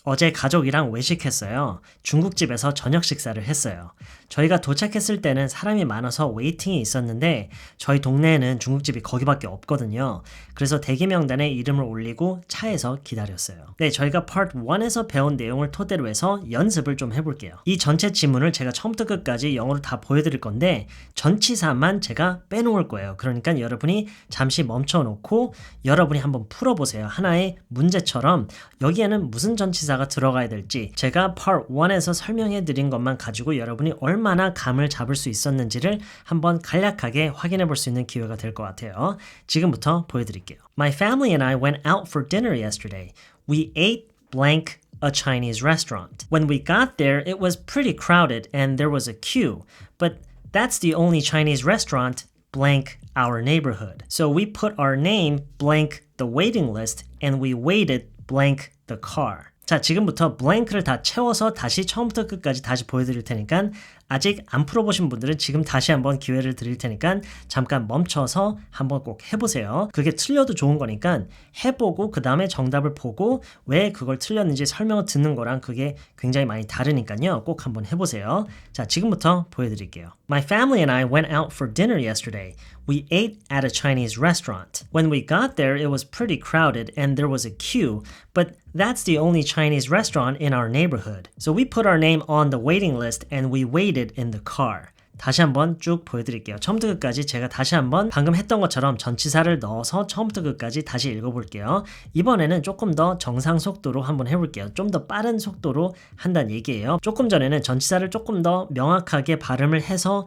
어제 가족이랑 외식했어요. 중국집에서 저녁 식사를 했어요. 저희가 도착했을 때는 사람이 많아서 웨이팅이 있었는데 저희 동네에는 중국집이 거기밖에 없거든요. 그래서 대기 명단에 이름을 올리고 차에서 기다렸어요. 네, 저희가 Part 1에서 배운 내용을 토대로 해서 연습을 좀 해볼게요. 이 전체 지문을 제가 처음부터 끝까지 영어로 다 보여드릴 건데 전치사만 제가 빼놓을 거예요. 그러니까 여러분이 잠시 멈춰놓고 여러분이 한번 풀어보세요. 하나의 문제처럼 여기에는 무슨 전치사가 들어가야 될지 제가 Part 1에서 설명해 드린 것만 가지고 여러분이 얼마나 감을 잡을 수 있었는지를 한번 간략하게 확인해 볼 수 있는 기회가 될 것 같아요. 지금부터 보여드릴게요. My family and I went out for dinner yesterday. We ate blank a Chinese restaurant. When we got there, it was pretty crowded and there was a queue. But that's the only Chinese restaurant blank our neighborhood. So we put our name blank the waiting list and we waited blank the car. 자, 지금부터 블랭크를 다 채워서 다시 처음부터 끝까지 다시 보여드릴 테니까 아직 안 풀어보신 분들은 지금 다시 한번 기회를 드릴 테니까 잠깐 멈춰서 한번 꼭 해보세요. 그게 틀려도 좋은 거니까 해보고 그 다음에 정답을 보고 왜 그걸 틀렸는지 설명을 듣는 거랑 그게 굉장히 많이 다르니까요. 꼭 한번 해보세요. 자, 지금부터 보여드릴게요. My family and I went out for dinner yesterday. We ate at a Chinese restaurant. When we got there, it was pretty crowded and there was a queue, but that's the only Chinese restaurant in our neighborhood. So we put our name on the waiting list and we waited in the car. 다시 한번 쭉 보여드릴게요. 처음부터 끝까지 제가 다시 한번 방금 했던 것처럼 전치사를 넣어서 처음부터 끝까지 다시 읽어볼게요. 이번에는 조금 더 정상 속도로 한번 해볼게요. 좀 더 빠른 속도로 한다는 얘기예요. 조금 전에는 전치사를 조금 더 명확하게 발음을 해서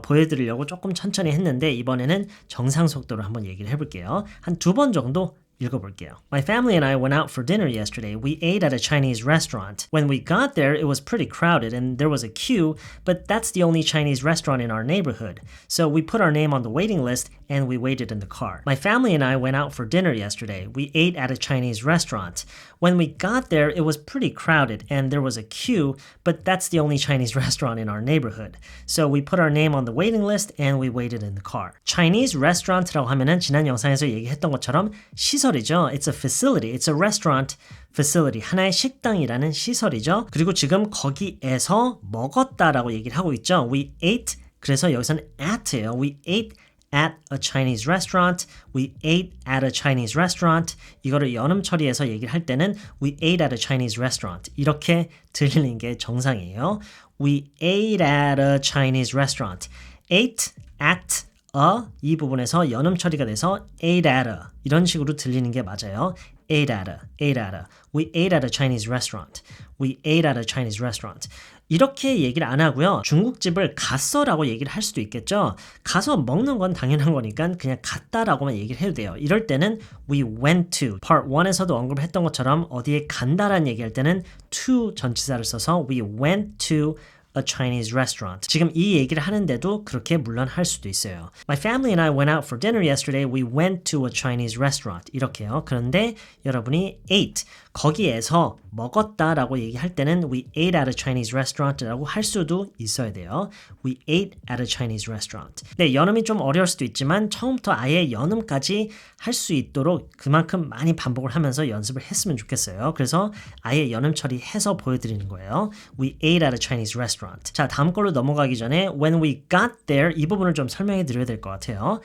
보여드리려고 조금 천천히 했는데 이번에는 정상 속도로 한번 얘기를 해볼게요. 한 두 번 정도 읽어볼게요. My family and I went out for dinner yesterday. We ate at a Chinese restaurant. When we got there, it was pretty crowded and there was a queue, but that's the only Chinese restaurant in our neighborhood. So we put our name on the waiting list and we waited in the car. My family and I went out for dinner yesterday. We ate at a Chinese restaurant. When we got there, it was pretty crowded and there was a queue, but that's the only Chinese restaurant in our neighborhood. So we put our name on the waiting list and we waited in the car. Chinese restaurant라고 하면은 지난 영상에서 얘기했던 것처럼 시설이죠. It's a facility. It's a restaurant facility. 하나의 식당이라는 시설이죠. 그리고 지금 거기에서 먹었다라고 얘기를 하고 있죠. We ate. 그래서 여기서는 at예요. We ate at a Chinese restaurant. We ate at a Chinese restaurant. 이거를 연음 처리해서 얘기를 할 때는 we ate at a Chinese restaurant. 이렇게 들리는 게 정상이에요. We ate at a Chinese restaurant. ate, at, 이 부분에서 연음 처리가 돼서 ate at a 이런 식으로 들리는 게 맞아요. ate at a, ate at a. We ate at a Chinese restaurant. We ate at a Chinese restaurant. 이렇게 얘기를 안 하고요. 중국집을 갔어라고 얘기를 할 수도 있겠죠. 가서 먹는 건 당연한 거니까 그냥 갔다라고만 얘기를 해도 돼요. 이럴 때는 we went to. Part 1에서도 언급했던 것처럼 어디에 간다라는 얘기할 때는 to 전치사를 써서 we went to a Chinese restaurant. 지금 이 얘기를 하는데도 그렇게 물론 할 수도 있어요. My family and I went out for dinner yesterday. We went to a Chinese restaurant. 이렇게요. 그런데 여러분이 ate, 거기에서 먹었다라고 얘기할 때는 we ate at a Chinese restaurant라고 할 수도 있어야 돼요. We ate at a Chinese restaurant. 네, 연음이 좀 어려울 수도 있지만 처음부터 아예 연음까지 할 수 있도록 그만큼 많이 반복을 하면서 연습을 했으면 좋겠어요. 그래서 아예 연음 처리해서 보여드리는 거예요. We ate at a Chinese restaurant. 자, 다음 걸로 넘어가기 전에 when we got there 이 부분을 좀 설명해 드려야 될 것 같아요.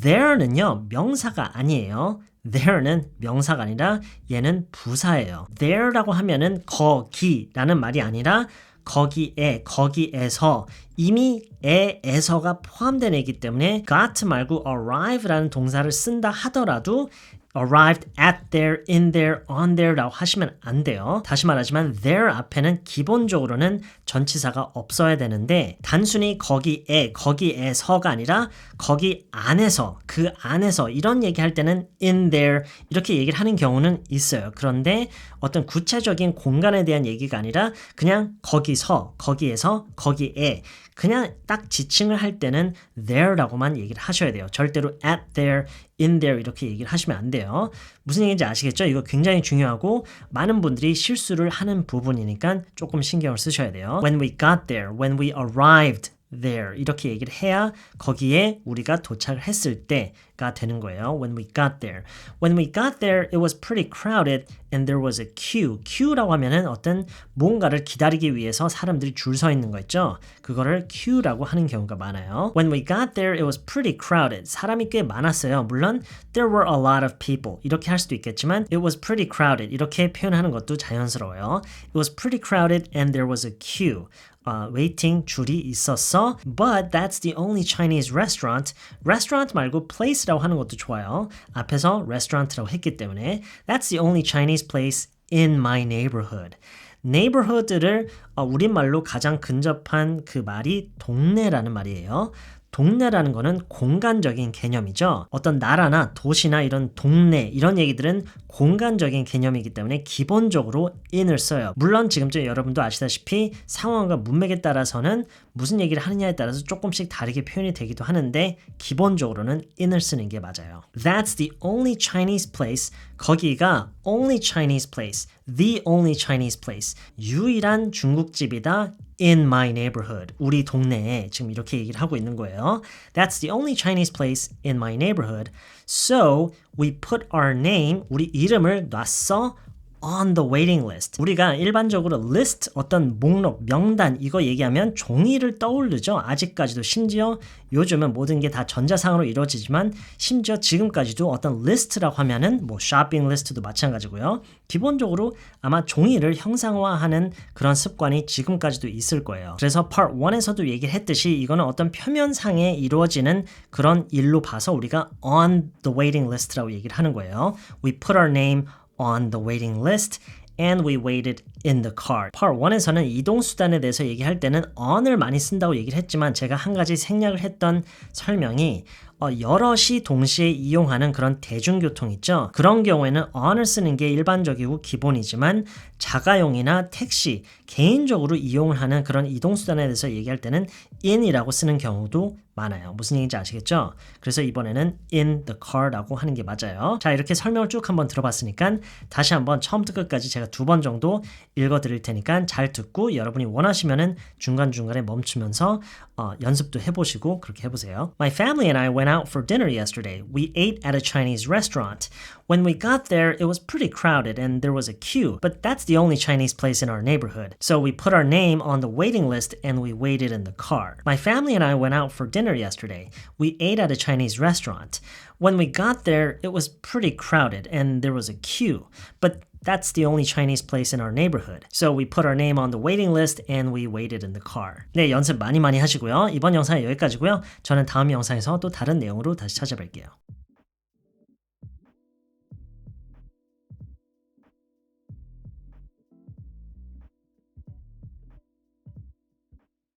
there는요, 명사가 아니에요. there는 명사가 아니라 얘는 부사예요. there라고 하면은 거기라는 말이 아니라 거기에, 거기에서 이미 에서가 포함된 애이기 때문에 got 말고 arrive라는 동사를 쓴다 하더라도 arrived at there, in there, on there라고 하시면 안 돼요. 다시 말하지만 there 앞에는 기본적으로는 전치사가 없어야 되는데 단순히 거기에, 거기에서가 아니라 거기 안에서, 그 안에서 이런 얘기할 때는 in there 이렇게 얘기를 하는 경우는 있어요. 그런데 어떤 구체적인 공간에 대한 얘기가 아니라 그냥 거기서, 거기에서, 거기에 그냥 딱 지칭을 할 때는 there라고만 얘기를 하셔야 돼요. 절대로 at there, in there 이렇게 얘기를 하시면 안 돼요. 무슨 얘기인지 아시겠죠? 이거 굉장히 중요하고 많은 분들이 실수를 하는 부분이니까 조금 신경을 쓰셔야 돼요. When we got there, when we arrived there 이렇게 얘기를 해야 거기에 우리가 도착을 했을 때 가 되는 거예요. When we got there. When we got there, it was pretty crowded and there was a queue. queue라고 하면은 어떤 뭔가를 기다리기 위해서 사람들이 줄 서 있는 거 있죠? 그거를 queue라고 하는 경우가 많아요. When we got there, it was pretty crowded. 사람이 꽤 많았어요. 물론 there were a lot of people. 이렇게 할 수도 있겠지만 it was pretty crowded. 이렇게 표현하는 것도 자연스러워요. It was pretty crowded and there was a queue. waiting 줄이 있었어. But that's the only Chinese restaurant. restaurant 말고 place라고 하는 것도 좋아요. 앞에서 restaurant라고 했기 때문에 that's the only Chinese place in my neighborhood. neighborhood를 우리말로 가장 근접한 그 말이 동네라는 말이에요. 동네라는 거는 공간적인 개념이죠. 어떤 나라나 도시나 이런 동네 이런 얘기들은 공간적인 개념이기 때문에 기본적으로 in을 써요. 물론 지금쯤 여러분도 아시다시피 상황과 문맥에 따라서는 무슨 얘기를 하느냐에 따라서 조금씩 다르게 표현이 되기도 하는데 기본적으로는 in을 쓰는 게 맞아요. That's the only Chinese place. 거기가 only Chinese place. The only Chinese place. 유일한 중국집이다. In my neighborhood. 우리 동네에 지금 이렇게 얘기를 하고 있는 거예요. That's the only Chinese place in my neighborhood. So we put our name, 우리 이름을 놨어 on the waiting list. 우리가 일반적으로 list, 어떤 목록, 명단 이거 얘기하면 종이를 떠오르죠. 아직까지도 심지어 요즘은 모든 게 다 전자상으로 이루어지지만 심지어 지금까지도 어떤 list라고 하면은 뭐 쇼핑 리스트도 마찬가지고요. 기본적으로 아마 종이를 형상화하는 그런 습관이 지금까지도 있을 거예요. 그래서 part 1에서도 얘기를 했듯이 이거는 어떤 표면상에 이루어지는 그런 일로 봐서 우리가 on the waiting list라고 얘기를 하는 거예요. We put our name on the waiting list and we waited in the car. Part 1에서는 이동수단에 대해서 얘기할 때는 on을 많이 쓴다고 얘기를 했지만 제가 한 가지 생략을 했던 설명이 여럿이 동시에 이용하는 그런 대중교통 있죠. 그런 경우에는 on을 쓰는 게 일반적이고 기본이지만 자가용이나 택시, 개인적으로 이용을 하는 그런 이동수단에 대해서 얘기할 때는 in이라고 쓰는 경우도 많아요. 무슨 얘기인지 아시겠죠? 그래서 이번에는 in the car라고 하는 게 맞아요. 자, 이렇게 설명을 쭉 한번 들어봤으니까 다시 한번 처음부터 끝까지 제가 2번 정도 읽어드릴 테니까 잘 듣고 여러분이 원하시면은 중간중간에 멈추면서 연습도 해보시고 그렇게 해보세요. My family and I went out for dinner yesterday. We ate at a Chinese restaurant. When we got there, it was pretty crowded and there was a queue, but that's the only Chinese place in our neighborhood. So we put our name on the waiting list and we waited in the car. My family and I went out for dinner yesterday. We ate at a Chinese restaurant. When we got there, it was pretty crowded and there was a queue, but that's the only Chinese place in our neighborhood. So we put our name on the waiting list and we waited in the car. 네, 연습 많이 하시고요. 이번 영상은 여기까지고요. 저는 다음 영상에서 또 다른 내용으로 다시 찾아뵐게요.